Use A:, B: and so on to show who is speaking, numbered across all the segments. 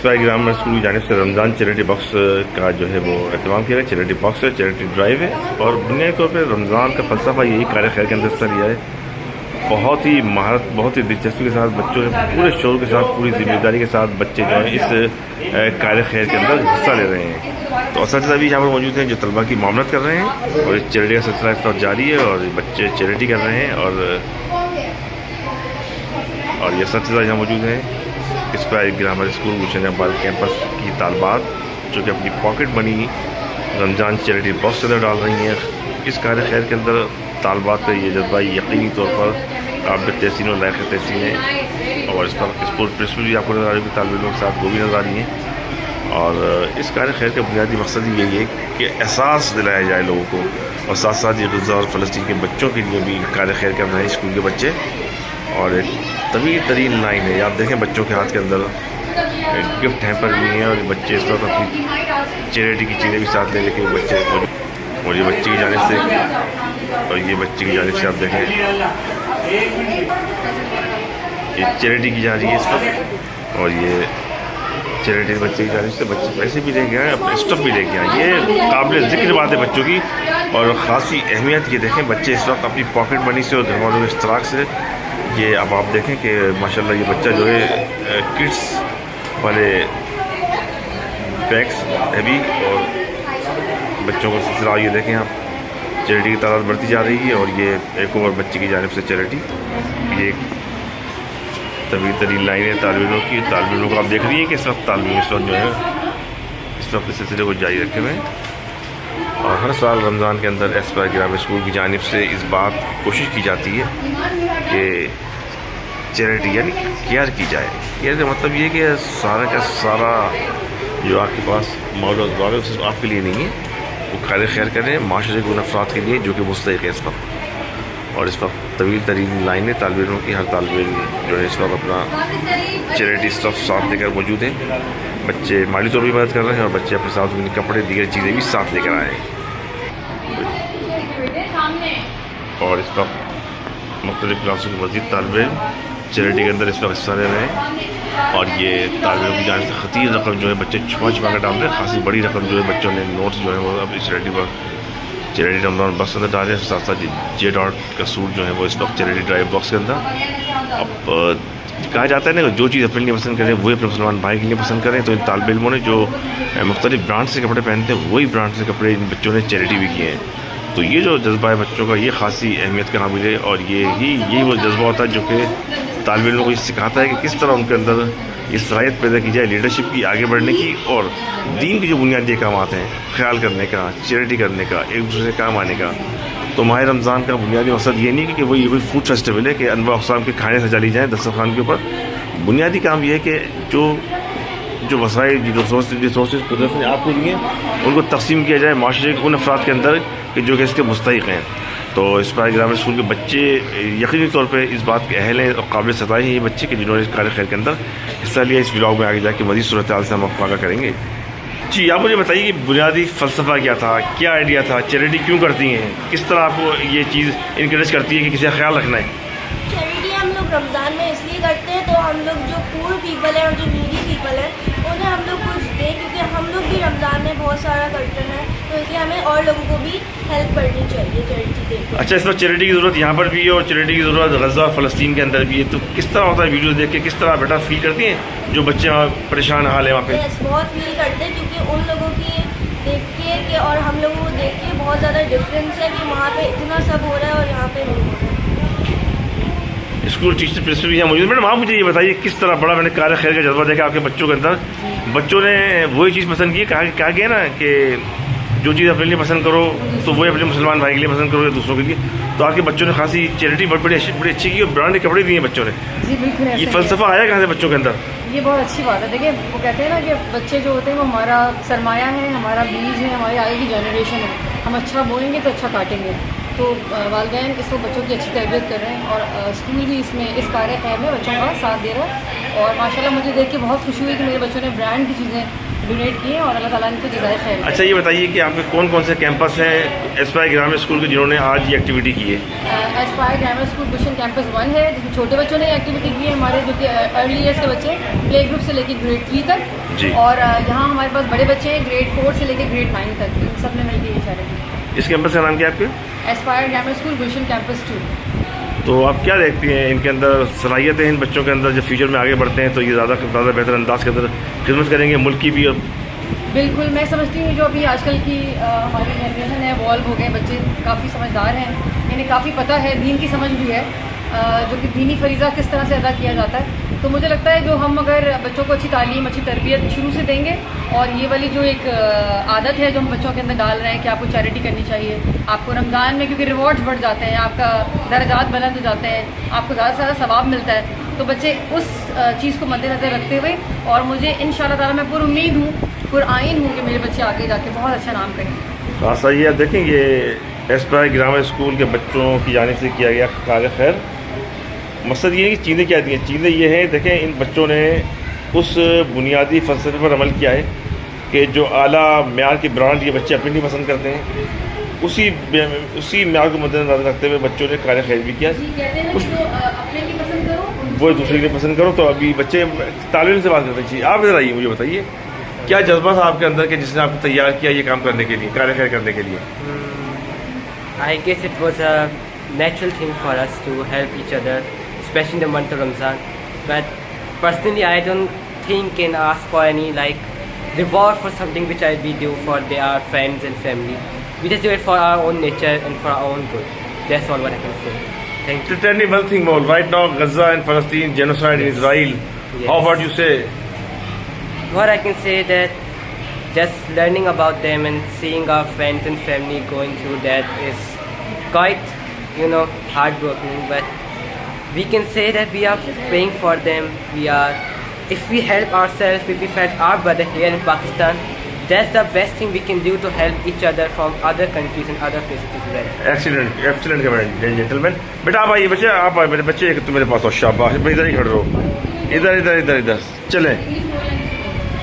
A: Aspire grammar school की जानिब से रमज़ान चैरिटी बॉक्स का जो है वो एहतमाम किया गया। चैरिटी बॉक्स है, चैरिटी ड्राइव है और बुनियादी तौर पर रमज़ान का फ़लसफ़ा यही कार खैर के अंदर हिस्सा लिया है। बहुत ही महारत, बहुत ही दिलचस्पी के साथ बच्चों ने पूरे शौर के साथ, पूरी जिम्मेदारी के साथ बच्चे जो हैं इस कार खैर के अंदर हिस्सा ले रहे हैं। तो असातिज़ा भी यहाँ पर मौजूद हैं जो तलबा की मामलत कर रहे हैं और इस चैरिटी का सिलसिला इस वक्त जारी है और बच्चे चैरिटी कर रहे हैं और ये असातिज़ा यहाँ मौजूद हैं एस्पायर ग्रामर स्कूल गुलशन इकबाल कैंपस की तालबात जो कि अपनी pocket money Ramzan charity box के अंदर डाल रही हैं। इस कार खैर के अंदर तालबात का ये जज्बा यकीनी तौर पर काबिल तहसीन और लायक तहसीन है और इस पर स्पोर्ट प्रिंसिपल भी आपको नजर आ रही है, तालब इल्मों के साथ वो भी नजर आ रही हैं। और इस कार खैर का बुनियादी मकसद यही है कि एहसास दिलाया जाए लोगों को और साथ साथ ये गज़ा और फ़लस्तीन के बच्चों के लिए भी कार खैर कर रहे हैं स्कूल के बच्चे। और एक तवील तरीन लाइन है, आप देखें बच्चों के हाथ के अंदर गिफ्ट हैम्पर भी हैं और बच्चे इस वक्त अपनी चैरिटी की चीज़ें भी साथ ले लेके बच्चे और ये बच्चे की जानिब से और ये बच्चे की जानिब से आप देखें ये चैरिटी की जा रही है इस वक्त और ये चैरिटी बच्चे की जानिब से बच्चे पैसे भी लेके आए, अपने स्टफ भी लेके आए। ये काबिल ज़िक्र बात है बच्चों की और ख़ासी अहमियत ये देखें बच्चे इस वक्त अपनी पॉकेट मनी से और घर वालों के इश्तराक से ये अब आप देखें कि माशाल्लाह ये बच्चा जो है किड्स वाले बैग्स हैवी और बच्चों का सिलसिला ये देखें आप चैरिटी की तादाद बढ़ती जा रही है और ये एक और बच्चे की जानिब से चैरिटी ये एक तवील तरीन लाइन है तालिब इल्मों की। तालिब इल्मों को आप देख रही हैं कि इस वक्त तालिब इल्म इस वक्त जो है इस वक्त इस सिलसिले को जारी रखे हुए हैं और हर साल रमज़ान के अंदर एस्पायर ग्रामर स्कूल की जानिब से इस बात कोशिश की जाती है कि चैरिटी यानी केयर की जाए। केयर का मतलब ये कि सारा का सारा जो आपके पास मौजूद है सिर्फ आपके लिए नहीं है, वो कार खैर करें माशरे के उन अफराद के लिए जो कि मुस्तहिक़ है इस वक्त। और इस वक्त तवील तरीन लाइनें तालिब इल्मों की, हर तालिब इल्म जो है इस वक्त अपना चैरिटी स्टफ साथ लेकर मौजूद हैं। बच्चे माली तौर पर मदद कर रहे हैं और बच्चे अपने साथ उनके कपड़े दीगर चीज़ें भी साथ लेकर आए हैं और इस वक्त मुख्तलिफ़ क्लासों के मज़ीद तालिब इल्म चैरिटी के अंदर इस वक्त हिस्सा ले रहे हैं और ये तालिब इल्म की जानिब से खतीर रकम जो है बच्चे छुपा छुपा कर डाल रहे हैं। खासी बड़ी रकम जो है बच्चों ने नोट्स जो है वो अब इस चैरिटी रमज़ान बॉक्स के अंदर डाल रहे हैं। साथ साथ जे डॉट का सूट जो है वो इस वक्त चैरिटी ड्राइव बॉक्स के अंदर। अब कहा जाता है ना जो चीज़ अपने लिए पसंद करें वही अपने मुसलमान भाई के लिए पसंद करें, तो इन तालिब इल्मों ने जो मुख्तलिफ ब्रांड से कपड़े पहनते हैं वही ब्रांड से कपड़े इन बच्चों ने चैरिटी भी किए हैं। तो ये जो जज्बा है बच्चों का ये खासी अहमियत का काबिल है और यही वो जज्बा होता है जो कि तालिब इल्मों को ये सिखाता है कि किस तरह उनके अंदर ये सलाहियत पैदा की जाए लीडरशिप की, आगे बढ़ने की और दीन के जो बुनियादी काम आते हैं ख्याल करने का, चैरिटी करने का, एक दूसरे से काम आने का। तो माह रमज़ान का बुनियादी मकसद ये नहीं कि वही कोई फूड फेस्टिवल है कि अनवा अक़साम के खाने सजा ली जाए दस्तरखान के ऊपर। बुनियादी काम ये है कि जो वसाइल रिसोर्सेज कुदरत ने आपको दिए उनको तकसीम किया जाए माशरे के उन अफराद के अंदर कि जो कि इसके मुस्तहिक़ हैं। तो एस्पायर ग्रामर स्कूल के बच्चे यकीनी तौर पे इस बात के अहल हैं और काबिल सताए हैं ये बच्चे कि जिन्होंने इस कार खैर के अंदर हिस्सा लिया। इस व्लॉग में आगे जाके मज़ीद सूरत हाल से हम आगाह करेंगे। जी आप मुझे बताइए कि बुनियादी फ़लसफ़ा क्या था, क्या आइडिया था, चैरिटी क्यों करती हैं, किस तरह आपको ये चीज़ इनकरेज करती है कि किसी का ख्याल रखना है?
B: चैरिटी हम लोग रमज़ान में इसलिए करते हैं तो हम लोग जो पुअर पीपल हैं और जो नीडी पीपल हैं उन्हें हम लोग कुछ दें, क्योंकि हम लोग भी रमज़ान में बहुत सारा करते हैं तो इसलिए हमें और लोगों को भी हेल्प करनी चाहिए चैरिटी देकर।
A: अच्छा, इस वक्त चैरिटी की ज़रूरत यहाँ पर भी है और चैरिटी की ज़रूरत गज़ा और फ़लस्तीन के अंदर भी है, तो किस तरह होता है वीडियो देख के, किस तरह बेटा फील करती हैं जो बच्चे परेशान हाल है वहाँ पे?
B: बहुत फील करते हैं क्योंकि उन लोगों की देख के और हम लोगों को देख के बहुत ज़्यादा डिफरेंस है कि वहाँ पे इतना सब हो रहा है और यहाँ पे नहीं हो रहा है।
A: स्कूल टीचर प्रिंसिपल भी यहाँ मौजूद। मैडम आप मुझे ये बताइए किस तरह बड़ा मैंने कार खैर का जज्बा देखा आपके बच्चों के अंदर, बच्चों ने वही चीज़ पसंद की, कहा गया ना कि जो चीज़ अपने लिए पसंद करो तो वही अपने मुसलमान भाई के लिए पसंद करो या दूसरों के लिए। तो आपके बच्चों ने खासी चैरिटी बड़ी अच्छी की और ब्रांड के कपड़े दिए बच्चों ने।
C: जी बिल्कुल,
A: ये फ़लसफ़ा आया कहाँ से बच्चों के अंदर?
C: ये बहुत अच्छी बात है। देखिए वो कहते हैं ना कि बच्चे जो होते हैं वो हमारा सरमाया है, हमारा बीज है, हमारी आगे की जनरेशन है। हम अच्छा बोएंगे तो अच्छा काटेंगे। तो वालिदैन इसको बच्चों की अच्छी तरबियत कर रहे हैं और स्कूल भी इसमें इस कार्य खैर में बच्चों का साथ दे रहा है। और माशाल्लाह मुझे देख के बहुत खुशी हुई कि मेरे बच्चों ने ब्रांड की चीज़ें डोनेट किए और अल्लाह ताला इनको जज़ाए खैर।
A: अच्छा ये बताइए कि आपके कौन कौन से कैंपस हैं एस्पायर ग्रामीण स्कूल के जिन्होंने आज ये एक्टिविटी की है?
C: एस्पायर ग्रामर स्कूल गुलशन कैंपस 1 है, जिसमें छोटे बच्चों ने एक्टिविटी की है हमारे, जो कि अर्ली ईयर्स के बच्चे प्ले ग्रुप से लेकर ग्रेड 3 तक
A: जी।
C: और यहाँ हमारे पास बड़े बच्चे हैं ग्रेड 4 से लेकर ग्रेड 9 तक, इन सब ने मिलकर ये चैरिटी।
A: इस कैंपस का नाम क्या है आपके?
C: एस्पायर ग्रामर स्कूल गुलशन कैंपस 2।
A: तो आप क्या देखती हैं इनके अंदर सलाहियतें, इन बच्चों के अंदर जब फ्यूचर में आगे बढ़ते हैं तो ये ज़्यादा बेहतर अंदाज के अंदर खिदमत करेंगे मुल्क की भी? और
C: बिल्कुल, मैं समझती हूँ जो अभी आजकल की हमारी जनरेशन है, वॉल्व हो गए, बच्चे काफ़ी समझदार हैं, इन्हें काफ़ी पता है, दीन की समझ भी है, जो कि दीनी फरीज़ा किस तरह से अदा किया जाता है। तो मुझे लगता है जो हम अगर बच्चों को अच्छी तालीम, अच्छी तरबियत शुरू से देंगे और ये वाली जो एक आदत है जो हम बच्चों के अंदर डाल रहे हैं कि आपको चैरिटी करनी चाहिए, आपको रमज़ान में क्योंकि रिवॉर्ड्स बढ़ जाते हैं, आपका दर्जात बुलंद हो जाते हैं, आपको ज़्यादा से ज़्यादा सवाब मिलता है, तो बच्चे उस चीज़ को मद्देनज़र रखते हुए, और मुझे इंशाअल्लाह ताला मैं पुरुम्मीद हूँ, पुरआइन हूँ कि मेरे बच्चे आगे जाके बहुत अच्छा नाम करेंगे।
A: खासा ये आप देखेंगे एस्पायर ग्रामर स्कूल के बच्चों की जानिब से किया गया कार्य खैर। मकसद ये है कि चीज़ें क्या दी हैं, चीज़ें ये हैं, देखें इन बच्चों ने उस बुनियादी फ़लसफे पर अमल किया है कि जो आला म्यार की ब्रांड ये बच्चे अपनी नहीं पसंद करते हैं, उसी म्यार को मद्देनज़र रखते हुए बच्चों ने कार्य खैर भी किया। वो दूसरे की पसंद करो, तो अभी बच्चे तालिब से बात करते चाहिए। आप इधर आइए, मुझे बताइए क्या जज्बा था आपके अंदर के जिसने आपको तैयार किया ये काम करने के लिए, कार्य खैर करने के लिए?
D: I guess it was a natural thing for us to help each other, especially in the month of Ramzan. But personally, I don't think and ask for any reward for something which we do for our friends and family. We just do it for our own nature and for our own good. That's all what I can say. Thank you.
A: To tell me one thing more, right now Gaza and Palestine, genocide in Israel, how about you say?
D: What I can say that just learning about them and seeing our friends and family going through that is quite, heartbreaking. But we can say that we are praying for them. If we help ourselves, if we help our brother here in Pakistan, that's the best thing we can do to help each other from other countries and other places as well.
A: Excellent comment, gentlemen. बेटा आप आइए, बच्चे आप आए, मेरे बच्चे एक तो मेरे पास हो, शाबाश, इधर ही खड़े रहो, इधर चलें।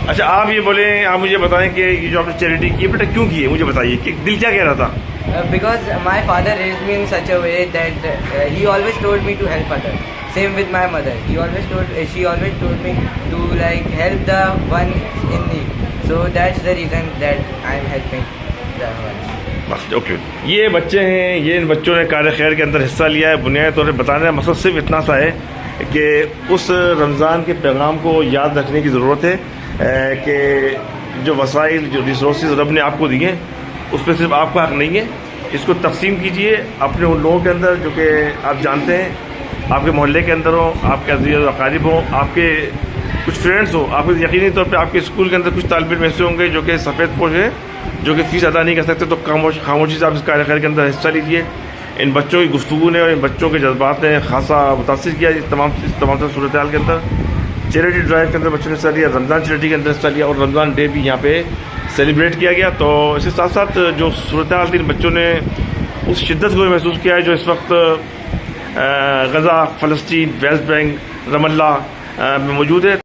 A: अच्छा आप ये बोले, आप मुझे बताएं कि ये जो आपने चैरिटी की है बेटा क्यों की है, मुझे बताइए कि दिल क्या कह रहा था?
D: Because my father raised me in such a way that he always told me to help others. Same with my mother. She always told me to help the one in need. So that's the reason that I'm helping the one.
A: Okay, ये बच्चे हैं, ये इन बच्चों ने कार्य खैर के अंदर हिस्सा लिया है। बुनियादी तौर पर बताने का मकसद सिर्फ इतना सा है कि उस रमज़ान के पैगाम को याद रखने की ज़रूरत है कि जो वसाइल, जो रिसोर्सेज रब ने आपको दिए उस पर सिर्फ आपका हक नहीं है, इसको तकसीम कीजिए अपने उन लोगों के अंदर जो कि आप जानते हैं, आपके मोहल्ले के अंदर हो, आपके अज़ीज़ व अक़ारिब हो, आपके कुछ फ्रेंड्स हो, आपको यकीनी तौर पे आपके स्कूल के अंदर कुछ तालिब इल्म ऐसे होंगे जो कि सफ़ेद पोश हैं, जो कि फ़ीस अदा नहीं कर सकते, तो खामोशी से आप इस कार्य खैर के अंदर हिस्सा लीजिए। इन बच्चों की गुफ्तगू ने और इन बच्चों के जज्बात ने खासा मुतासिर किया इस तमाम सूरत हाल के अंदर। चैरिटी ड्राइव के अंदर बच्चों ने हिस्सा लिया, रमज़ान चैरिटी के अंदर हिस्सा लिया और रमज़ान डे भी यहाँ पे सेलिब्रेट किया गया। तो इसके साथ साथ जो सूरत हाल थी, बच्चों ने उस शिद्दत को महसूस किया है जो इस वक्त गज़ा, फ़लस्तीन, वेस्ट बैंक, रमल्ला में मौजूद है।